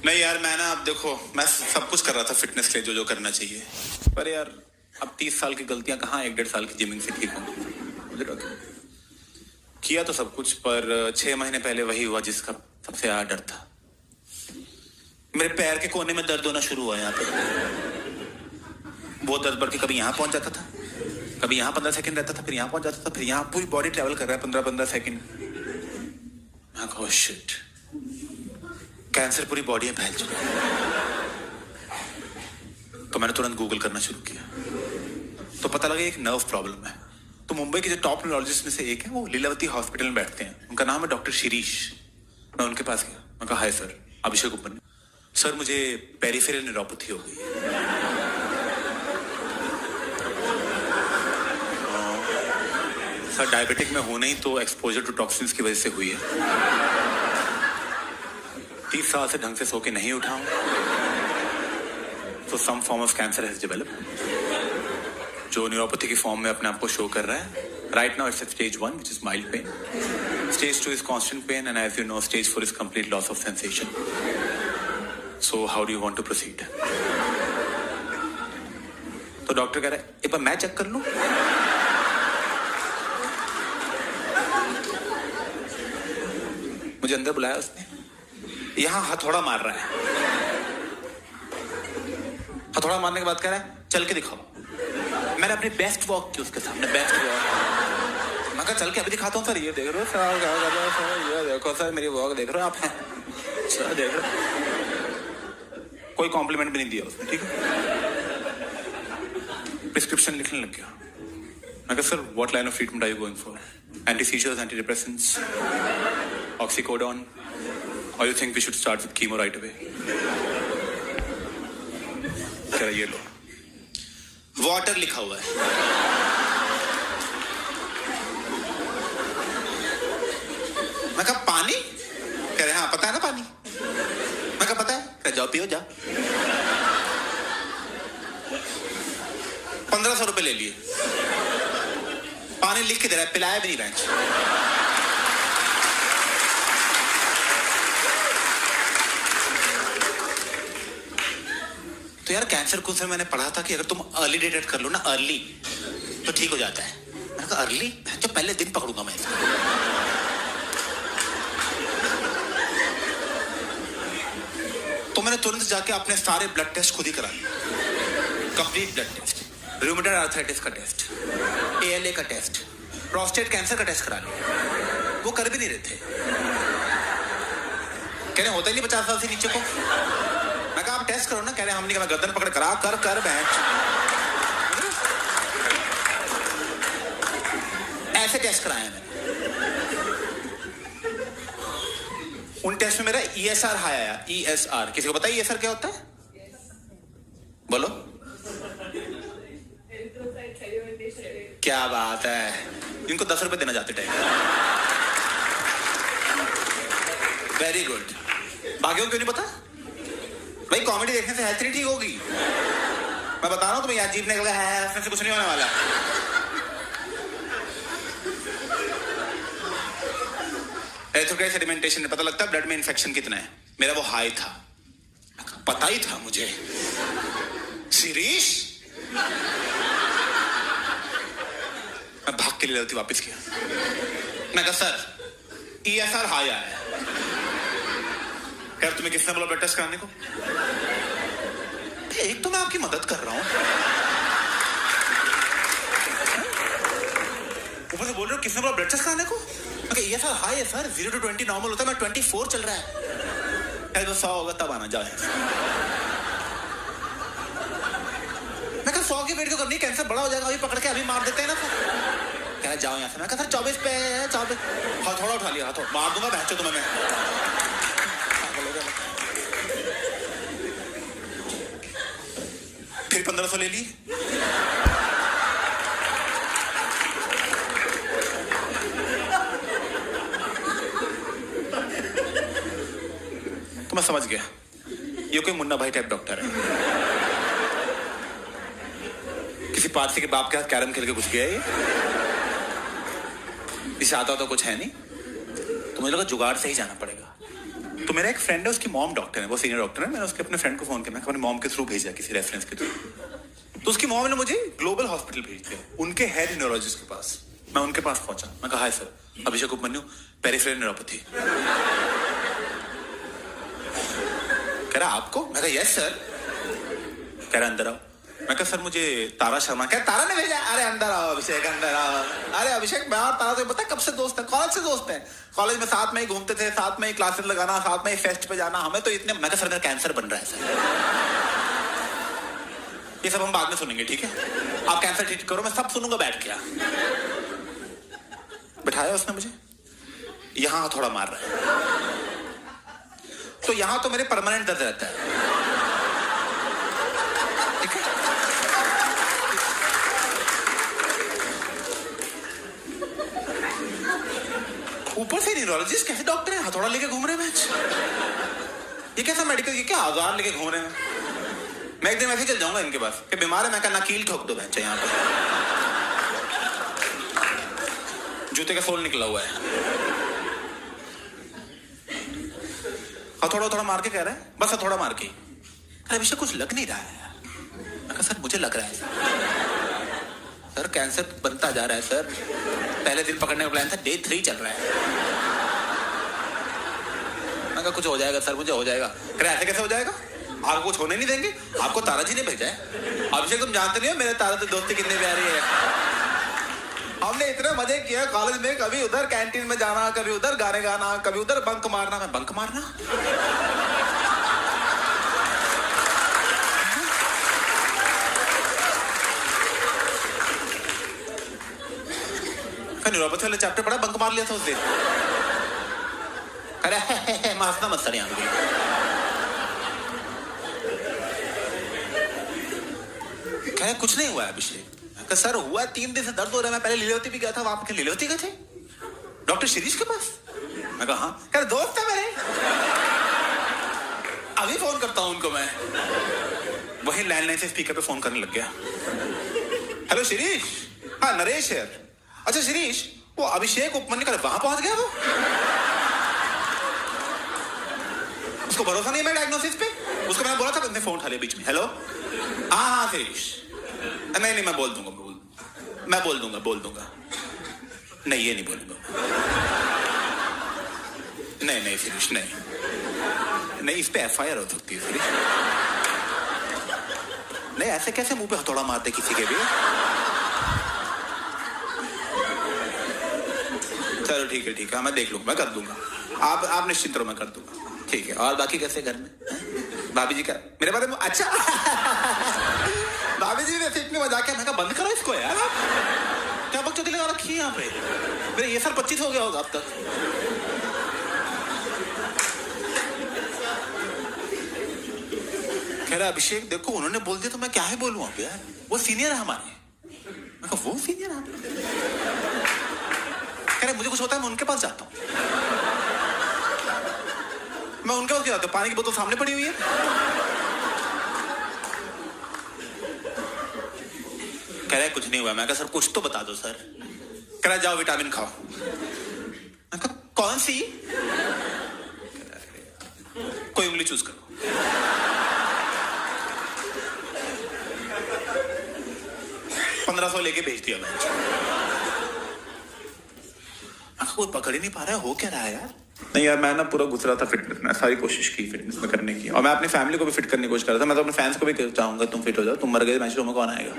नहीं यार, मैं ना, अब देखो, मैं सब कुछ कर रहा था फिटनेस के लिए, जो जो करना चाहिए, पर यार अब 30 साल की गलतियां कहाँ 1-1.5 साल की जिमिंग से ठीक होंगी। मुझे किया तो सब कुछ, पर 6 महीने पहले वही हुआ जिसका सबसे ज्यादा डर था। मेरे पैर के कोने में दर्द होना शुरू हुआ यहाँ पे। वो दर्द बढ़ के कभी यहाँ पहुंच जाता था, कभी यहाँ 15 सेकंड रहता था, फिर यहाँ पहुंच जाता था, फिर यहाँ पूरी बॉडी ट्रेवल कर रहा है 15-15 सेकंड। ओह शिट, कैंसर पूरी बॉडी में फैल चुका है। तो मैंने तुरंत गूगल करना शुरू किया, तो पता लगा एक नर्व प्रॉब्लम है। तो मुंबई के जो टॉप न्यूरोलॉजिस्ट में से एक है, वो लीलावती हॉस्पिटल में बैठते हैं, उनका नाम है डॉक्टर शिरीष। मैं उनके पास गया, मैं कहा हाय सर, अभिषेक उपन सर, मुझे पेरिफेरल न्यूरोपैथी हो गई है। सर डायबिटिक में हो नहीं तो एक्सपोजर टू टॉक्सिन्स की वजह से हुई है। 30 साल से ढंग से सो के नहीं उठा हूं, तो some form of cancer has developed, जो न्यूरोपैथी की फॉर्म में अपने आप को शो कर रहा है। Right now it's at stage 1 which is mild pain, stage 2 is constant pain, and as you know stage 4 is complete loss of sensation. So how do you want to proceed? तो doctor कह रहा है एक बार मैं check कर लूं। मुझे अंदर बुलाया उसने, यहां हथौड़ा मार रहा है। हथौड़ा मारने के बाद कह रहा है चल के दिखाओ। मैंने अपनी बेस्ट वॉक की उसके सामने, बेस्ट वॉक। मैं कहा चल के अभी दिखाता हूँ सर, ये देख रहे हो सर, क्या कर रहे हो सर, ये देखो सर मेरी वॉक देख रहे हो आप, सर देख रहे हो। कोई कॉम्प्लीमेंट भी नहीं दिया उसने, ठीक है। प्रिस्क्रिप्शन लिखने लग गया। मैं कहा sir what line of treatment are you going for? Anti seizures, anti depressants, oxycodone, और you think we should start with chemo right away? कह रहा ये लो, वाटर लिखा हुआ है। मैं कहा पानी? कह रहे हाँ पता है ना पानी। मैं कहा पता है। कह जाओ पियो जाओ। 1500 रुपए ले लिए, पानी लिख के दे रहा है, पिलाया भी नहीं बेंच। तो यार कैंसर को से मैंने पढ़ा था कि अगर तुम अर्ली डिटेक्ट कर लो ना, अर्ली, तो ठीक हो जाता है। मैंने कहा अर्ली, तो पहले दिन पकड़ूंगा मैं। तो मैंने तुरंत जाके अपने सारे ब्लड टेस्ट खुद ही करा लिए, complete blood test, rheumatoid arthritis का टेस्ट, ALA का टेस्ट, प्रोस्टेट कैंसर का टेस्ट करा लिया। वो कर भी नहीं रहे थे, कह रहे होता ही नहीं 50 साल से नीचे को। मैं कहा आप टेस्ट करो ना। कह रहे हम नहीं, गर्दन पकड़ करा कर बैठ। ऐसे टेस्ट कराए मैंने। उन टेस्ट में मेरा ESR हाई आया। ESR किसी को पता है ESR क्या होता है? बोलो। क्या बात है, इनको 10 रुपए देना चाहते टाइम। Very good. बाकियों को क्यों नहीं पता? भाई कॉमेडी देखने से हेल्थ नहीं ठीक होगी। मैं बता रहा हूँ तुम्हें, यार जीप निकल गया है, उसमें से कुछ नहीं होने वाला। एरिथ्रोक्राइट सेडिमेंटेशन में पता लगता है ब्लड में इन्फेक्शन कितना है। मेरा वो हाई था, पता ही था मुझे। शिरीष, मैं भाग के लिए वापस किया। मैं कहा सर ESR हाई आया है। यार तुम्हें किसने बोला ब्लड टेस्ट कराने को? एक तो मैं आपकी मदद कर रहा हूं, ऊपर से बोल रहे हो किसने बोला ब्लड टेस्ट कराने को? ESR हाई है सर, 0 to 20 नॉर्मल होता है, मैं 24 चल रहा है। तो 100 होगा तब आना जाए। मैं कहा 100 की वेट क्यों करनी, कैंसर बड़ा हो जाएगा, अभी पकड़ के अभी मार देते हैं ना। कह रहा जाओ यहाँ से। मैं कहा सर 24 पे है, 24। हथौड़ा उठा लिया, हथौड़ा मार दूंगा बहचो तुम्हें मैं। फिर 1500 ले ली। तो मैं समझ गया ये कोई मुन्ना भाई टाइप डॉक्टर है। किसी पारसी के बाप के हाथ कैरम खेल के घुस गया ये। इसे आता तो कुछ है नहीं, तो मुझे लगा जुगाड़ से ही जाना पड़ेगा। तो मेरा एक फ्रेंड है, उसकी मॉम डॉक्टर है, वो सीनियर डॉक्टर है। मैंने उसके अपने फ्रेंड को फोन किया, मैं अपनी मॉम के थ्रू भेजा किसी रेफरेंस के थ्रू। तो उसकी मॉम ने मुझे ग्लोबल हॉस्पिटल भेज दिया, उनके हेड न्यूरोलॉजिस्ट के पास। मैं उनके पास पहुंचा, मैं कहा हाय सर, अभिषेक उपमन्यु, पेरिफेरल न्यूरोपैथी। कह रहा आपको? मैं कहा यस सर। कह रहा अंदर आओ। मैं कहा सर मुझे तारा शर्मा। क्या तारा ने भेजा? अरे अंदर आओ अभिषेक, अंदर आओ। अरे अभिषेक, मैं और तारा तो पता है कब से दोस्त है, कॉलेज से दोस्त है। कॉलेज में साथ में ही घूमते थे, साथ में ही क्लासेस लगाना, साथ में ही फेस्ट पे जाना। हमें तो इतने। मैं कहा सर मेरा कैंसर बन रहा है सर। ये सब हम बाद में सुनेंगे, ठीक है? आप कैंसर ट्रीट करो, मैं सब सुनूंगा बैठ के। बिठाया उसने मुझे, यहां थोड़ा मार रहा है, तो यहां तो मेरे परमानेंट दर्द रहता है, ठीक है? ऊपर से न्यूरोलॉजिस्ट कैसे डॉक्टर है, हथौड़ा लेके घूम रहे हैं। ये कैसा मेडिकल, ये क्या औजार लेके घूम रहे हैं? मैं एक दिन वैसे चल जाऊंगा इनके पास कि बीमार है, मैं कहना कील ठोक दो बच्चे यहाँ पर, जूते का सोल निकला हुआ है। हथौड़ा थोड़ा मार के कह रहा है, बस हथौड़ा मार के। अरे अभिषेक कुछ लग नहीं रहा है। मैं कहा सर मुझे लग रहा है सर, कैंसर बनता जा रहा है सर। पहले दिन पकड़ने का प्लान था, डे 3 चल रहा है। मैं कहा कुछ हो जाएगा सर, मुझे हो जाएगा। कह रहे ऐसे कैसे हो जाएगा, आपको कुछ होने नहीं देंगे, आपको तारा जी ने भेजा है। अभिषेक तुम जानते नहीं हो मेरे तारा से दोस्ती कितनी प्यारी है। हमने इतने मजे किए कॉलेज में, कभी उधर कैंटीन में जाना, कभी उधर गाने गाना, कभी उधर बंक मारना। मैं बंक मारना? न्यूरोपैथी वाले चैप्टर पढ़ा, बंक मार लिया था उस दिन। अरे हंसना मत सर यहाँ पे। कह कुछ नहीं हुआ है अभिषेक। सर हुआ 3 दिन से दर्द हो रहा है, मैं पहले लीलावती भी गया था। वहां पे लीलावती गए थे डॉक्टर शिरीष के पास? मैं कहा हाँ। कह दोस्त है मेरे, अभी फोन करता हूं उनको मैं। वही लैंडलाइन से स्पीकर पे फोन करने लग गया। हेलो शिरीष, हाँ नरेश है। अच्छा शिरीष, वो अभिषेक उपमन्यु का वहां पहुंच गया, वो उसको भरोसा नहीं है मेरे डायग्नोसिस पे। उसको मैंने बोला था, उसने फोन उठा लिया बीच में। हेलो, हाँ शिरीष, नहीं मैं बोल दूंगा, मैं बोल दूंगा। नहीं ये नहीं बोलूंगा। नहीं शिरीष, नहीं इस पे एफआईआर हो सकती है शिरीष। नहीं ऐसे कैसे मुंह पे हथौड़ा मारते किसी के भी। चलो ठीक है, मैं देख लूंगा, मैं कर दूंगा। आप निश्चिंत रहो, मैं कर दूंगा, ठीक है। और बाकी कैसे घर में भाभी जी का मेरे बारे में? अच्छा भाभी जी ने इतनी मजाक किया। मैं कहा बंद करो इसको यार, क्या बकचोदी लगा रखी है यहाँ पे। मेरे ये साल 25 हो गया होगा अब तक। कह रहा अभिषेक देखो उन्होंने बोल दिया तो मैं क्या ही बोलूं अब यार, वो सीनियर है हमारे। मैं कहा वो सीनियर है? कह रहे मुझे कुछ होता है मैं उनके पास जाता हूँ। मैं उनके पास जाता हूँ, पानी की बोतल सामने पड़ी हुई है। कह रहा है कुछ नहीं हुआ। मैं कहा सर कुछ तो बता दो सर। कह रहा जाओ विटामिन खाओ। मैं कहा कौन सी? कोई उंगली चूज करो। $1500 लेके भेज दिया मैं। कोई पकड़ ही नहीं पा रहा है, हो क्या रहा है यार। नहीं यार मैं ना पूरा गुजरा था फिटनेस में, सारी कोशिश की फिटनेस में करने की, और मैं अपनी फैमिली को भी फिट करने की कोशिश कर रहा था। मैं तो अपने फैंस को भी चाहूंगा तुम फिट हो जाओ, तुम मर गए मैच में कौन आएगा,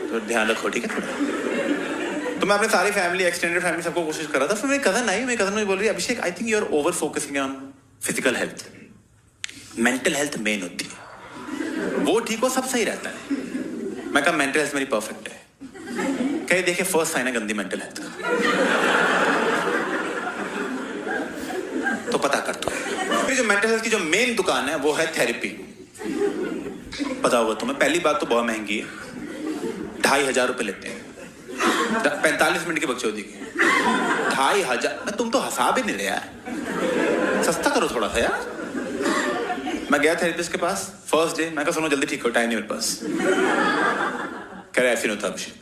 तो ध्यान रखो ठीक है थोड़ा। तो मैं अपने सारी फैमिली, एक्सटेंडेड फैमिली सबको कोशिश कर रहा था। फिर मेरी कजन आई, मेरी कजन मुझे बोल रही है Abhishek I think you are over focusing on physical health, mental health main होती है, वो ठीक हो सब सही रहता है। मैं कहा मेंटल हेल्थ मेरी परफेक्ट है। कहीं देखे फर्स्ट साइन है गंदी मेंटल हेल्थ का, तो पता कर तू। जो मेंटल हेल्थ की जो मेन दुकान है वो है थेरेपी। पता होगा तुम्हें, पहली बात तो बहुत महंगी है, 2500 रुपए लेते हैं 45 मिनट की बकचोदी की। 2500, तुम तो हंसा भी नहीं रहे यार, सस्ता करो थोड़ा सा यार। मैं गया थेरेपिस्ट के पास फर्स्ट डे, मैं कहा सुनो जल्दी ठीक हो, टाइम नहीं मेरे पास। कह रहा ऐसे नहीं होता अभिषेक,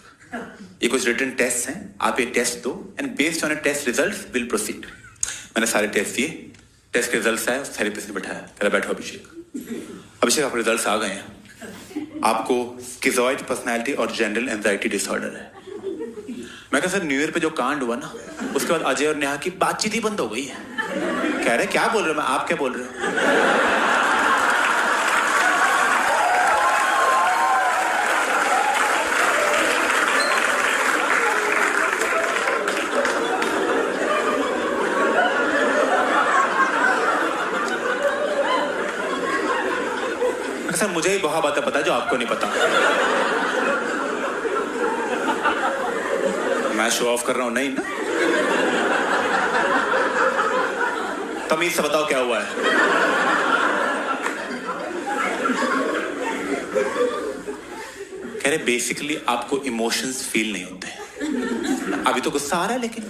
ये कुछ रिटन टेस्ट हैं, आप ये टेस्ट दो and based on a test results will proceed. मैंने सारे टेस्ट दिए, टेस्ट के रिजल्ट आए, उस थेरेपिस्ट ने बैठाया, कह रहा बैठो अभिषेक। अभिषेक आपके रिजल्ट आ गए हैं, आपको स्किज़ॉइड पर्सनैलिटी और जनरल एंजाइटी डिसऑर्डर है। मैं कहा सर न्यू ईयर पे जो कांड हुआ ना, उसके बाद अजय और नेहा की बातचीत ही बंद हो गई है। कह रहे क्या बोल रहे हो, मैं आप क्या बोल रहे हो। सर मुझे ही बहुत बातें पता है जो आपको नहीं पता। मैं शो ऑफ कर रहा हूं नहीं ना। तमीज से बताओ क्या हुआ है। कह रहे बेसिकली आपको इमोशंस फील नहीं होते। अभी तो गुस्सा आ रहा है लेकिन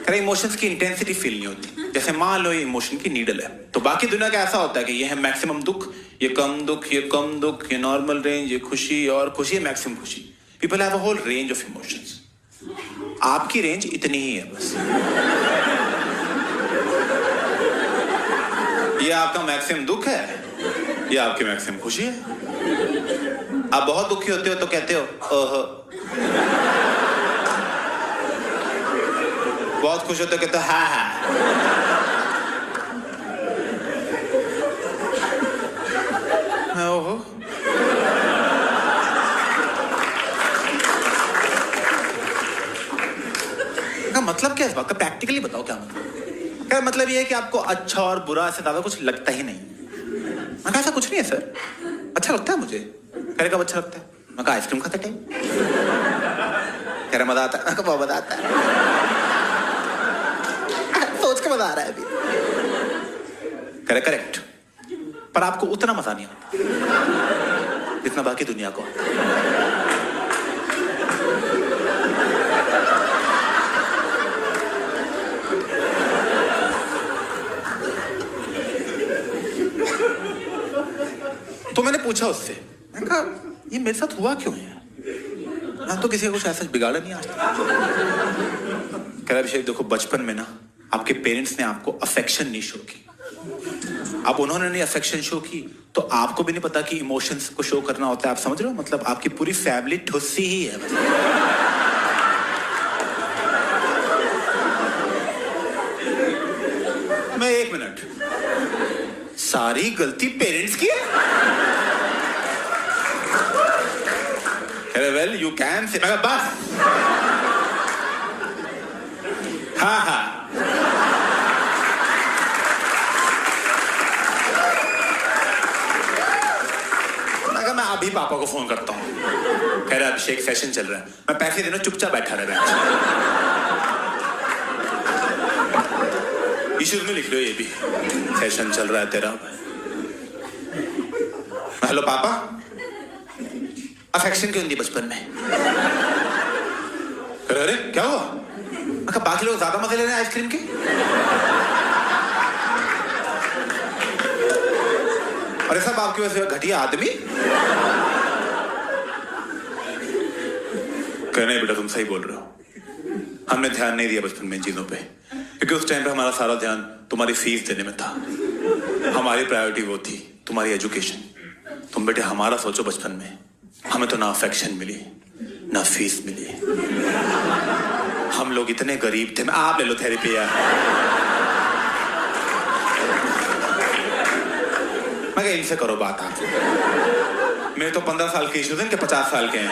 कह रहे इमोशंस की इंटेंसिटी फील नहीं होती। जैसे मान लो ये इमोशन की नीडल है, तो बाकी दुनिया का ऐसा होता है कि ये है मैक्सिमम दुख, ये कम दुख, ये कम दुख, ये नॉर्मल रेंज, ये खुशी और खुशी, मैक्सिमम खुशी। People have a whole range of emotions. आपकी रेंज इतनी ही है बस। ये आपका मैक्सिमम दुख है, ये आपकी मैक्सिमम खुशी है। आप बहुत दुखी होते हो तो कहते हो ओह, बहुत खुश होते हो कहते हो हा हा। ओहो, का मतलब क्या है इस बात का, प्रैक्टिकली बताओ क्या मतलब। क्या मतलब ये है कि आपको अच्छा और बुरा से ज्यादा कुछ लगता ही नहीं। मैं कहा ऐसा कुछ नहीं है सर, अच्छा लगता है मुझे। कह रहे कब अच्छा लगता है, मैं कहा आइसक्रीम खाते टाइम। कह रहा मजा आता है, मैं कहा बहुत मजा आता है, सोच के मजा आ रहा है अभी। कह रहे करेक्ट, पर आपको उतना मजा नहीं आता जितना बाकी दुनिया को। तो मैंने पूछा उससे, मैंने कहा ये मेरे साथ हुआ क्यों है, मैं तो किसी को कुछ ऐसा बिगाड़ा नहीं आज तक। कह रहा अभिषेक देखो बचपन में ना आपके पेरेंट्स ने आपको अफेक्शन नहीं शो की। अब उन्होंने नहीं अफेक्शन शो की तो आपको भी नहीं पता कि इमोशंस को शो करना होता है। आप समझ रहे हो, मतलब आपकी पूरी फैमिली ठुस्सी ही है। मैं एक मिनट, सारी गलती पेरेंट्स की है। वेल यू कैन से, मैं बस हाँ हाँ मैं अभी पापा को फोन करता हूँ। कह रहा अभिषेक सेशन चल रहा है, मैं पैसे देना चुपचाप बैठा रहा। इश्यूज में लिख लो ये भी, सेशन चल रहा है तेरा। हेलो पापा, अफेक्शन क्यों नहीं बचपन में। अरे क्या हुआ, मैं बाकी लोग ज्यादा मजे ले रहे हैं आइसक्रीम के। अरे सब आपकी वजह से घटिया आदमी। कहने बेटा तुम सही बोल रहे हो, हमने ध्यान नहीं दिया बचपन में इन चीजों पे, क्योंकि उस टाइम पे हमारा सारा ध्यान तुम्हारी फीस देने में था। हमारी प्रायोरिटी वो थी तुम्हारी एजुकेशन। तुम बेटे हमारा सोचो, बचपन में हमें तो ना अफेक्शन मिली ना फीस मिली। हम लोग इतने गरीब थे। आप ले लो थेरेपी यार। मैं कहा इनसे करो बात आप। मेरे तो 15 साल के इश्यूज हैं, इनके 50 साल के हैं।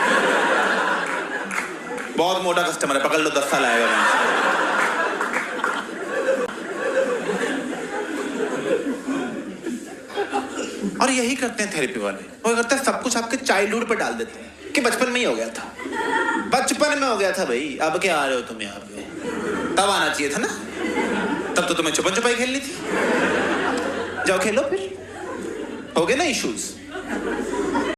बहुत मोटा कस्टमर है, पकड़ लो 10 साल आएगा। और यही करते हैं थेरेपी वाले, वो करते हैं सब कुछ आपके चाइल्डहुड पे डाल देते हैं कि बचपन में ही हो गया था। बचपन में हो गया था भाई, अब क्या आ रहे हो तुम यहाँ पे, तब आना चाहिए था ना, तब तो तुम्हें छुपन छुपाई खेलनी थी। जाओ खेलो फिर, हो गए ना इश्यूज।